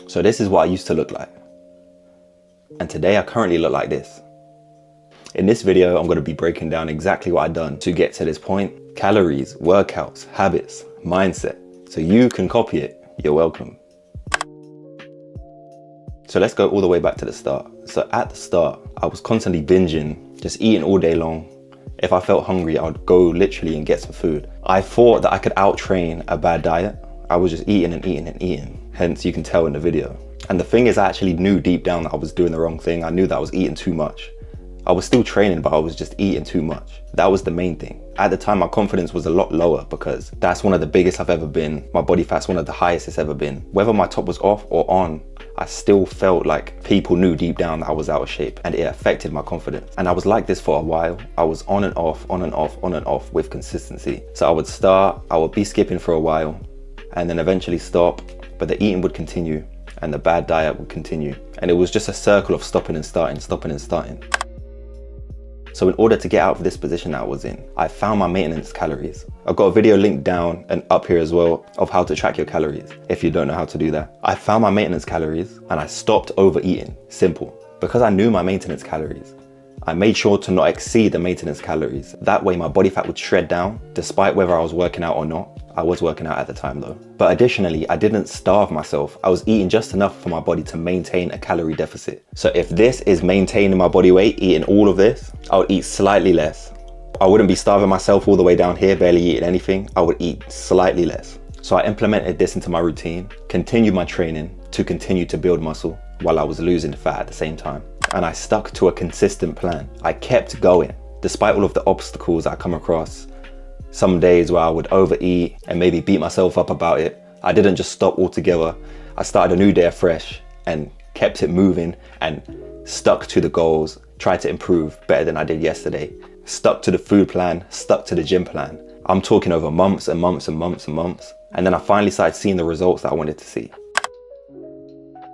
So this is what I used to look like. And today I currently look like this. In this video, I'm going to be breaking down exactly what I've done to get to this point. Calories, workouts, habits, mindset. So you can copy it. You're welcome. So let's go all the way back to the start. So at the start, I was constantly binging, just eating all day long. If I felt hungry, I would go literally and get some food. I thought that I could out-train a bad diet. I was just eating and eating and eating. Hence, you can tell in the video. And the thing is, I actually knew deep down that I was doing the wrong thing. I knew that I was eating too much. I was still training, but I was just eating too much. That was the main thing. At the time, my confidence was a lot lower because that's one of the biggest I've ever been. My body fat's one of the highest it's ever been. Whether my top was off or on, I still felt like people knew deep down that I was out of shape, and it affected my confidence. And I was like this for a while. I was on and off, on and off, on and off with consistency. So I would start, I would be skipping for a while and then eventually stop, but the eating would continue and the bad diet would continue. And it was just a circle of stopping and starting, stopping and starting. So in order to get out of this position that I was in, I found my maintenance calories. I've got a video linked down and up here as well of how to track your calories if you don't know how to do that. I found my maintenance calories and I stopped overeating. Simple. Because I knew my maintenance calories, I made sure to not exceed the maintenance calories. That way my body fat would shred down despite whether I was working out or not. I was working out at the time though. But additionally, I didn't starve myself. I was eating just enough for my body to maintain a calorie deficit. So if this is maintaining my body weight, eating all of this, I would eat slightly less. I wouldn't be starving myself all the way down here, barely eating anything. I would eat slightly less. So I implemented this into my routine, continued my training to continue to build muscle while I was losing fat at the same time. And I stuck to a consistent plan. I kept going despite all of the obstacles I come across. Some days where I would overeat and maybe beat myself up about it. I didn't just stop altogether. I started a new day afresh and kept it moving and stuck to the goals, tried to improve better than I did yesterday. Stuck to the food plan, stuck to the gym plan. I'm talking over months and months and months and months. And then I finally started seeing the results that I wanted to see.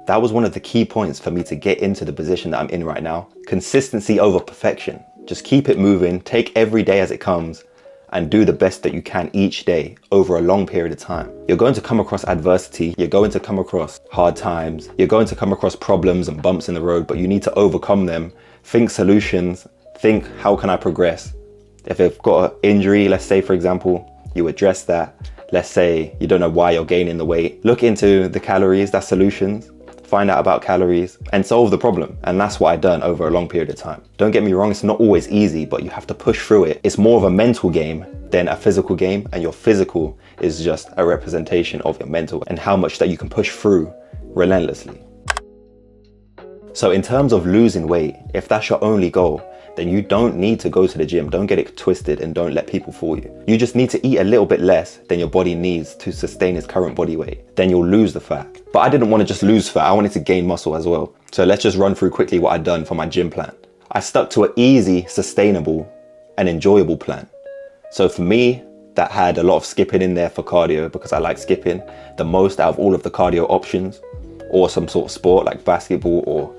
That was one of the key points for me to get into the position that I'm in right now. Consistency over perfection. Just keep it moving, take every day as it comes, and do the best that you can each day over a long period of time. You're going to come across adversity, you're going to come across hard times, you're going to come across problems and bumps in the road, but you need to overcome them. Think solutions, think how can I progress? If you've got an injury, let's say for example, you address that. Let's say you don't know why you're gaining the weight. Look into the calories, that's solutions. Find out about calories and solve the problem. And that's what I've done over a long period of time. Don't get me wrong, it's not always easy, but you have to push through it. It's more of a mental game than a physical game, and your physical is just a representation of your mental and how much that you can push through relentlessly. So in terms of losing weight, if that's your only goal, then you don't need to go to the gym. Don't get it twisted and don't let people fool you. You just need to eat a little bit less than your body needs to sustain its current body weight. Then you'll lose the fat. But I didn't want to just lose fat, I wanted to gain muscle as well. So let's just run through quickly what I'd done for my gym plan. I stuck to an easy, sustainable, and enjoyable plan. So for me, that had a lot of skipping in there for cardio because I like skipping the most out of all of the cardio options, or some sort of sport like basketball or,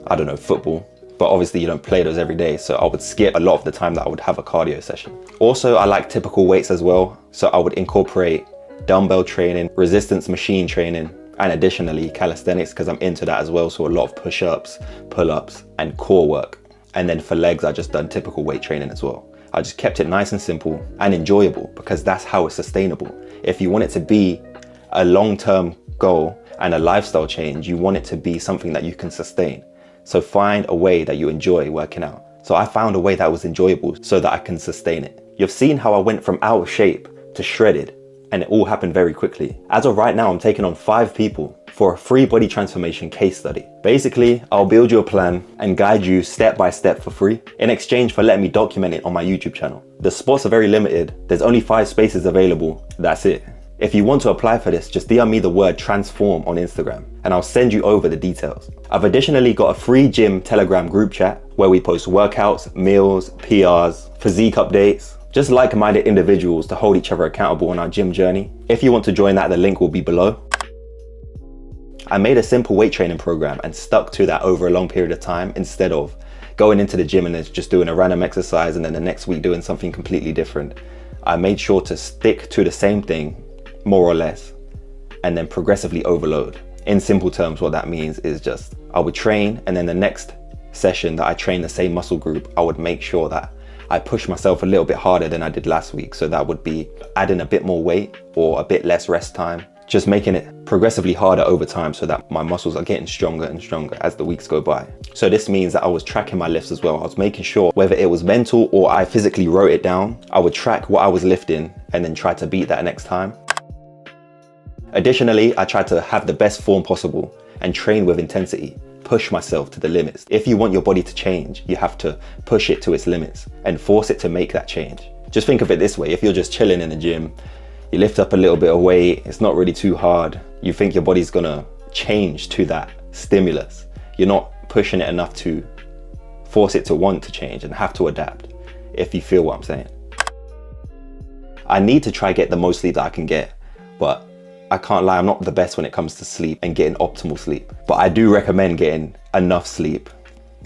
I don't know, football. But obviously you don't play those every day, so I would skip a lot of the time that I would have a cardio session. Also, I like typical weights as well, so I would incorporate dumbbell training, resistance machine training, and additionally calisthenics because I'm into that as well, so a lot of push-ups, pull-ups, and core work. And then for legs, I just done typical weight training as well. I just kept it nice and simple and enjoyable because that's how it's sustainable. If you want it to be a long-term goal and a lifestyle change, you want it to be something that you can sustain. So find a way that you enjoy working out. So I found a way that was enjoyable so that I can sustain it. You've seen how I went from out of shape to shredded, and it all happened very quickly. As of right now, I'm taking on 5 people for a free body transformation case study. Basically, I'll build you a plan and guide you step by step for free in exchange for letting me document it on my YouTube channel. The spots are very limited. There's only 5 spaces available. That's it. If you want to apply for this, just DM me the word transform on Instagram and I'll send you over the details. I've additionally got a free gym Telegram group chat where we post workouts, meals, PRs, physique updates, just like-minded individuals to hold each other accountable on our gym journey. If you want to join that, the link will be below. I made a simple weight training program and stuck to that over a long period of time instead of going into the gym and then just doing a random exercise and then the next week doing something completely different. I made sure to stick to the same thing, more or less, and then progressively overload. In simple terms, what that means is just I would train, and then the next session that I train the same muscle group, I would make sure that I push myself a little bit harder than I did last week. So that would be adding a bit more weight or a bit less rest time, just making it progressively harder over time so that my muscles are getting stronger and stronger as the weeks go by. So this means that I was tracking my lifts as well. I was making sure whether it was mental or I physically wrote it down, I would track what I was lifting and then try to beat that next time. Additionally, I tried to have the best form possible and train with intensity. Push myself to the limits. If you want your body to change, you have to push it to its limits and force it to make that change. Just think of it this way. If you're just chilling in the gym, you lift up a little bit of weight, it's not really too hard. You think your body's gonna change to that stimulus. You're not pushing it enough to force it to want to change and have to adapt, if you feel what I'm saying. I need to try get the most sleep that I can get, but I can't lie, I'm not the best when it comes to sleep and getting optimal sleep. But I do recommend getting enough sleep.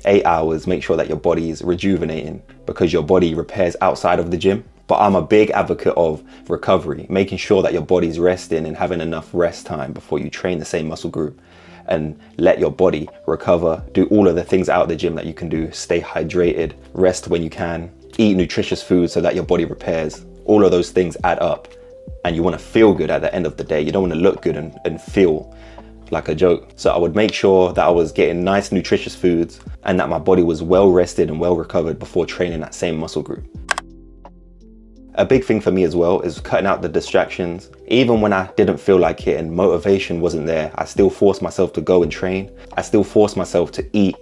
8 hours, make sure that your body is rejuvenating because your body repairs outside of the gym. But I'm a big advocate of recovery, making sure that your body's resting and having enough rest time before you train the same muscle group, and let your body recover, do all of the things out of the gym that you can do, stay hydrated, rest when you can, eat nutritious food so that your body repairs. All of those things add up. And you want to feel good at the end of the day. You don't want to look good and feel like a joke. So I would make sure that I was getting nice nutritious foods and that my body was well rested and well recovered before training that same muscle group. A big thing for me as well is cutting out the distractions. Even when I didn't feel like it and motivation wasn't there, I still forced myself to go and train. I still forced myself to eat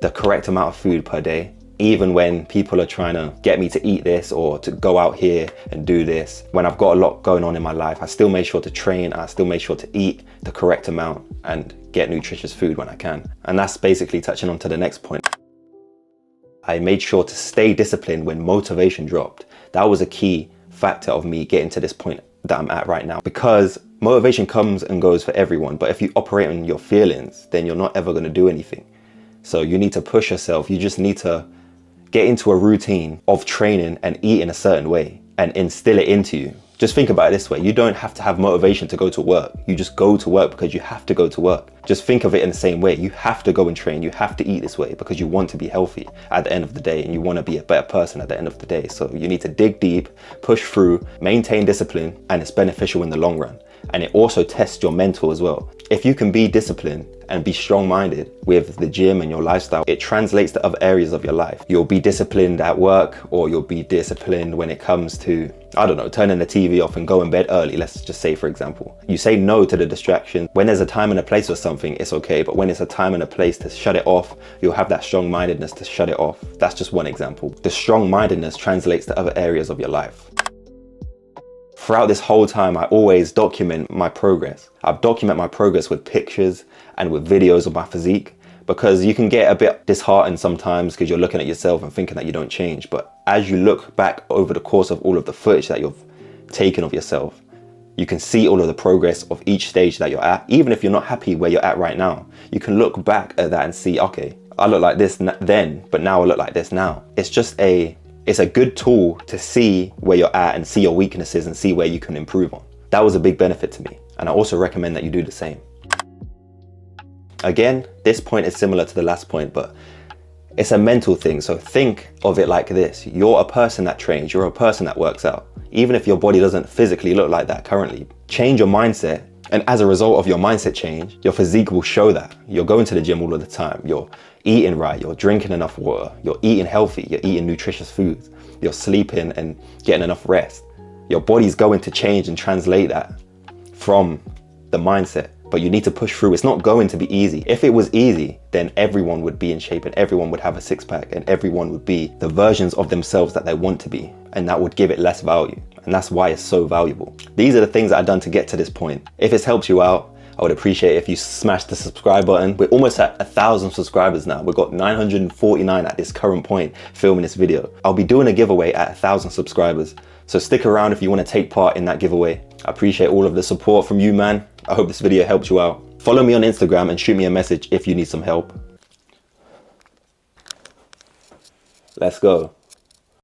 the correct amount of food per day. Even when people are trying to get me to eat this or to go out here and do this, when I've got a lot going on in my life, I still make sure to train, I still make sure to eat the correct amount and get nutritious food when I can. And that's basically touching on to the next point. I made sure to stay disciplined when motivation dropped. That was a key factor of me getting to this point that I'm at right now, because motivation comes and goes for everyone. But if you operate on your feelings, then you're not ever going to do anything. So you need to push yourself. You just need to get into a routine of training and eating a certain way and instill it into you. Just think about it this way. You don't have to have motivation to go to work. You just go to work because you have to go to work. Just think of it in the same way. You have to go and train. You have to eat this way because you want to be healthy at the end of the day and you want to be a better person at the end of the day. So you need to dig deep, push through, maintain discipline, and it's beneficial in the long run. And it also tests your mental as well. If you can be disciplined and be strong-minded with the gym and your lifestyle, it translates to other areas of your life. You'll be disciplined at work, or you'll be disciplined when it comes to, I don't know, turning the TV off and going to bed early. Let's just say, for example, you say no to the distraction. When there's a time and a place for something, it's okay. But when it's a time and a place to shut it off, you'll have that strong-mindedness to shut it off. That's just one example. The strong-mindedness translates to other areas of your life. Throughout this whole time, I always document my progress. I've documented my progress with pictures and with videos of my physique, because you can get a bit disheartened sometimes because you're looking at yourself and thinking that you don't change. But as you look back over the course of all of the footage that you've taken of yourself, you can see all of the progress of each stage that you're at. Even if you're not happy where you're at right now, you can look back at that and see, okay, I look like this then, but now I look like this now. It's a good tool to see where you're at and see your weaknesses and see where you can improve on. That was a big benefit to me. And I also recommend that you do the same. Again, this point is similar to the last point, but it's a mental thing. So think of it like this. You're a person that trains. You're a person that works out. Even if your body doesn't physically look like that currently, change your mindset. And as a result of your mindset change, your physique will show that. You're going to the gym all of the time. You're eating right. You're drinking enough water. You're eating healthy. You're eating nutritious foods. You're sleeping and getting enough rest. Your body's going to change and translate that from the mindset. But you need to push through. It's not going to be easy. If it was easy, then everyone would be in shape and everyone would have a six-pack and everyone would be the versions of themselves that they want to be. And that would give it less value. And that's why it's so valuable. These are the things that I've done to get to this point. If it's helped you out, I would appreciate it if you smash the subscribe button. We're almost at 1,000 subscribers now. We've got 949 at this current point filming this video. I'll be doing a giveaway at 1,000 subscribers. So stick around if you want to take part in that giveaway. I appreciate all of the support from you, man. I hope this video helped you out. Follow me on Instagram and shoot me a message if you need some help. Let's go.